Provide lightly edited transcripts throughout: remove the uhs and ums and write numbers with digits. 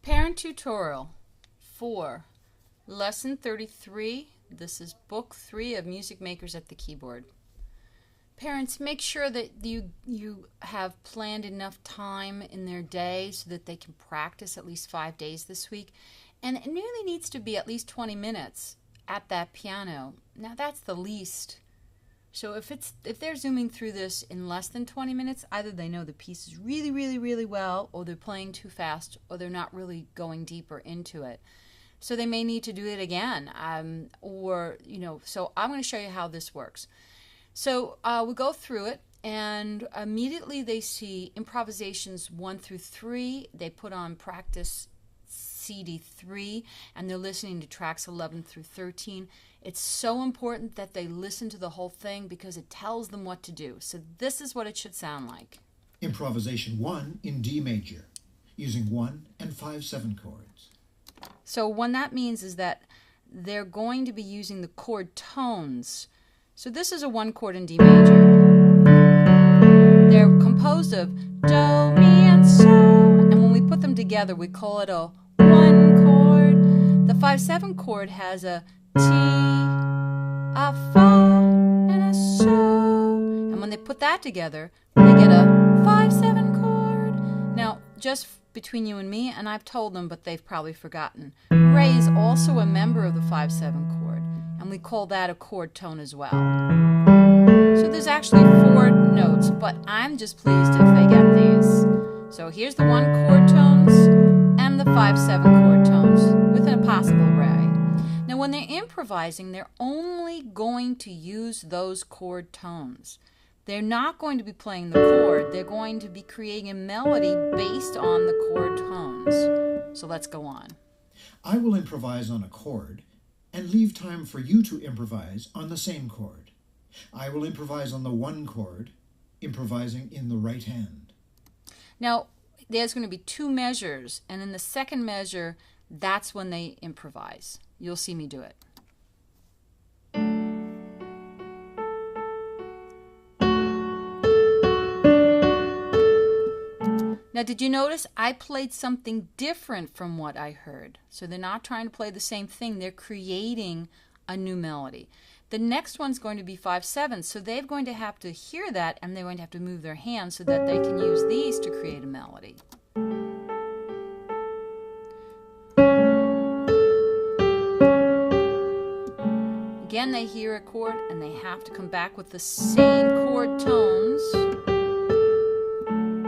Parent Tutorial 4, Lesson 33. This is Book 3 of Music Makers at the Keyboard. Parents, make sure that you have planned enough time in their day so that they can practice at least 5 days this week. And it really needs to be at least 20 minutes at that piano. Now that's the least. So if they're zooming through this in less than 20 minutes, either they know the piece is really, really, really well, or they're playing too fast, or they're not really going deeper into it. So they may need to do it again, so I'm going to show you how this works. So we go through it, and immediately they see improvisations 1 through 3. They put on practice CD3, and they're listening to tracks 11 through 13. It's so important that they listen to the whole thing because it tells them what to do. So this is what it should sound like. Improvisation 1 in D major, using 1 and 5/7 chords. So what that means is that they're going to be using the chord tones. So this is a 1 chord in D major. They're composed of Do, Mi, and So. And when we put them together, we call it a 1 chord. The 5/7 chord has a T, a Fa, and a So. And when they put that together, they get a 5/7 chord. Now, just between you and me, and I've told them, but they've probably forgotten, Re is also a member of the 5/7 chord, and we call that a chord tone as well. So there's actually 4 notes, but I'm just pleased if they get these. So here's the 1 chord tones and the 5/7 chord tones with a possible Re. Now when they're improvising, they're only going to use those chord tones. They're not going to be playing the chord. They're going to be creating a melody based on the chord tones. So let's go on. I will improvise on a chord and leave time for you to improvise on the same chord. I will improvise on the 1 chord, improvising in the right hand. Now, there's going to be 2 measures, and in the second measure, that's when they improvise. You'll see me do it. Now, did you notice I played something different from what I heard? So they're not trying to play the same thing. They're creating a new melody. The next one's going to be 5/7, so they're going to have to hear that, and they're going to have to move their hands so that they can use these to create a melody. Again, they hear a chord, and they have to come back with the same chord tones.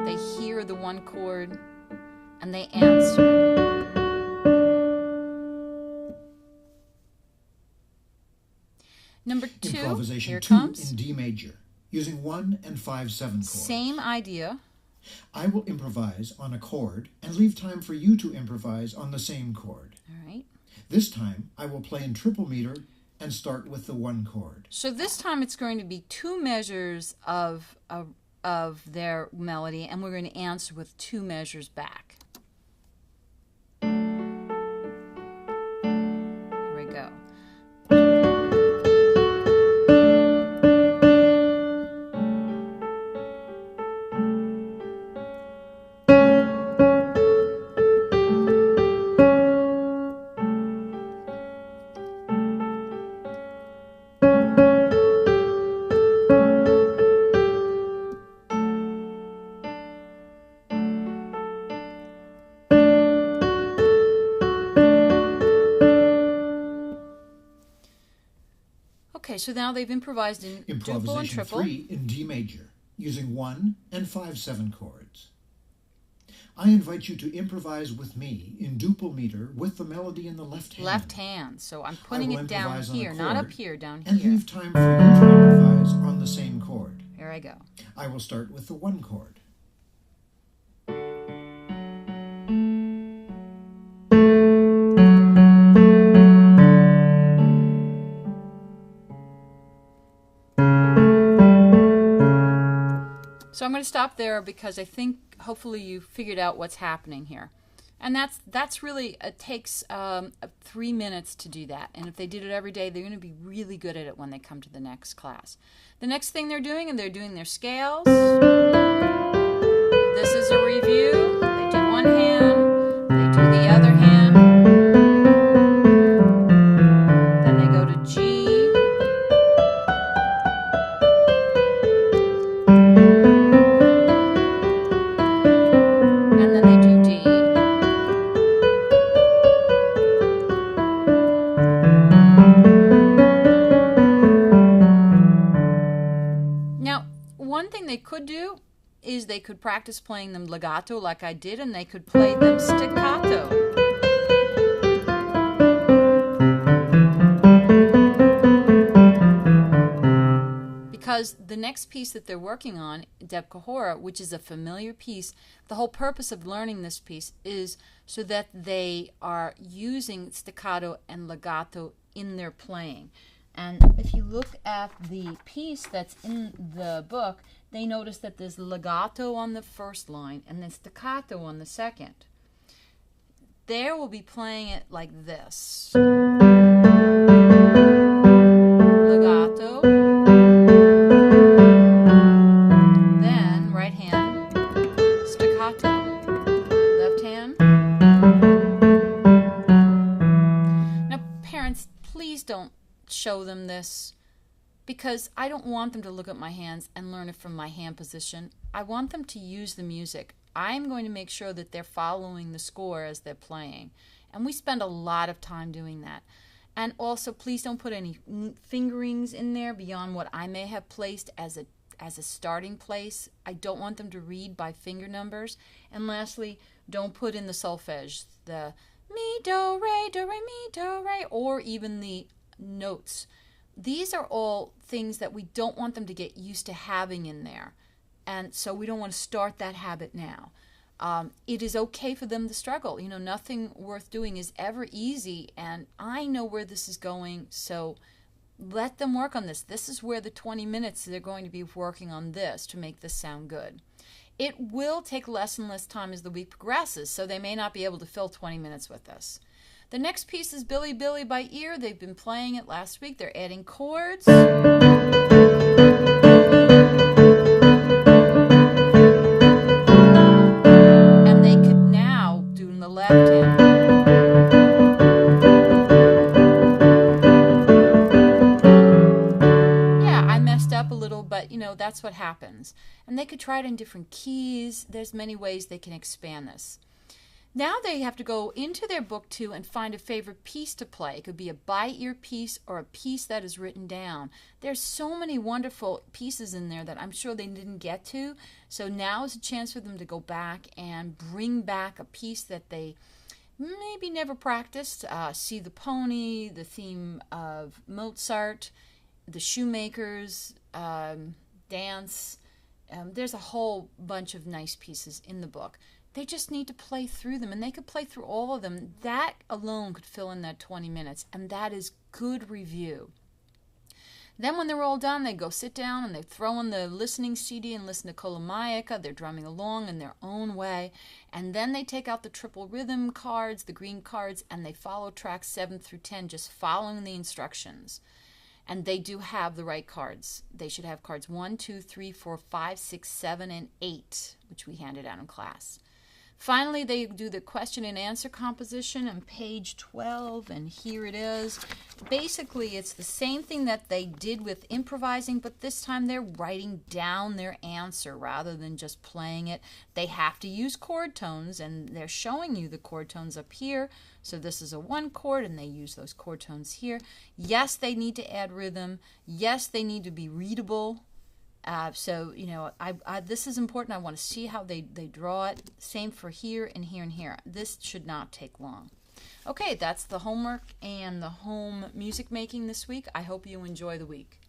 They hear the 1 chord, and they answer. Number 2, Improvisation here it 2 comes. in D major, using 1 and 5/7 chords. Same idea. I will improvise on a chord and leave time for you to improvise on the same chord. All right. This time, I will play in triple meter and start with the 1 chord. So this time it's going to be 2 measures of their melody, and we're going to answer with 2 measures back. Here we go. Okay, so now they've improvised in duple and triple. Improvisation 3 in D major, using 1 and 5/7 chords. I invite you to improvise with me in duple meter with the melody in the left hand. Left hand. So I'm putting it down here, not up here, down and here. leave time for you to improvise on the same chord. Here I go. I will start with the 1 chord. So I'm going to stop there because I think hopefully you figured out what's happening here. And that's really, it takes 3 minutes to do that. And if they did it every day, they're going to be really good at it when they come to the next class. The next thing they're doing their scales. This is a review. They do one hand, they do the other. could practice playing them legato like I did, and they could play them staccato. Because the next piece that they're working on, Deb Kahora, which is a familiar piece, the whole purpose of learning this piece is so that they are using staccato and legato in their playing. And if you look at the piece that's in the book, they notice that there's legato on the first line and then staccato on the second. There we'll be playing it like this. Legato. Then right hand, staccato. Left hand. Now parents, please don't show them this, because I don't want them to look at my hands and learn it from my hand position. I want them to use the music. I'm going to make sure that they're following the score as they're playing. And we spend a lot of time doing that. And also, please don't put any fingerings in there beyond what I may have placed as a starting place. I don't want them to read by finger numbers. And lastly, don't put in the solfege, the mi, do, re, mi, do, re, or even the notes. These are all things that we don't want them to get used to having in there, and so we don't want to start that habit now. It is okay for them to struggle. You know, nothing worth doing is ever easy, and I know where this is going, so let them work on this. This is where the 20 minutes they're going to be working on this to make this sound good. It will take less and less time as the week progresses, so they may not be able to fill 20 minutes with this. The next piece is Billy Billy by ear. They've been playing it last week. They're adding chords. And they could now do in the left hand. Yeah, I messed up a little, but you know, that's what happens. And they could try it in different keys. There's many ways they can expand this. Now they have to go into their book too and find a favorite piece to play. It could be a by-ear piece or a piece that is written down. There's so many wonderful pieces in there that I'm sure they didn't get to. So now is a chance for them to go back and bring back a piece that they maybe never practiced. See the Pony, the theme of Mozart, the Shoemakers, dance. There's a whole bunch of nice pieces in the book. They just need to play through them, and they could play through all of them. That alone could fill in that 20 minutes, and that is good review. Then when they're all done, they go sit down and they throw in the listening CD and listen to Kolomaica. They're drumming along in their own way. And then they take out the triple rhythm cards, the green cards, and they follow tracks 7 through 10, just following the instructions. And they do have the right cards. They should have cards 1, 2, 3, 4, 5, 6, 7, and 8, which we handed out in class. Finally, they do the question and answer composition on page 12, and here it is. Basically, it's the same thing that they did with improvising, but this time they're writing down their answer rather than just playing it. They have to use chord tones, and they're showing you the chord tones up here. So this is a 1 chord, and they use those chord tones here. Yes, they need to add rhythm. Yes, they need to be readable. So, you know, this is important. I want to see how they draw it. Same for here and here and here. This should not take long. Okay, that's the homework and the home music making this week. I hope you enjoy the week.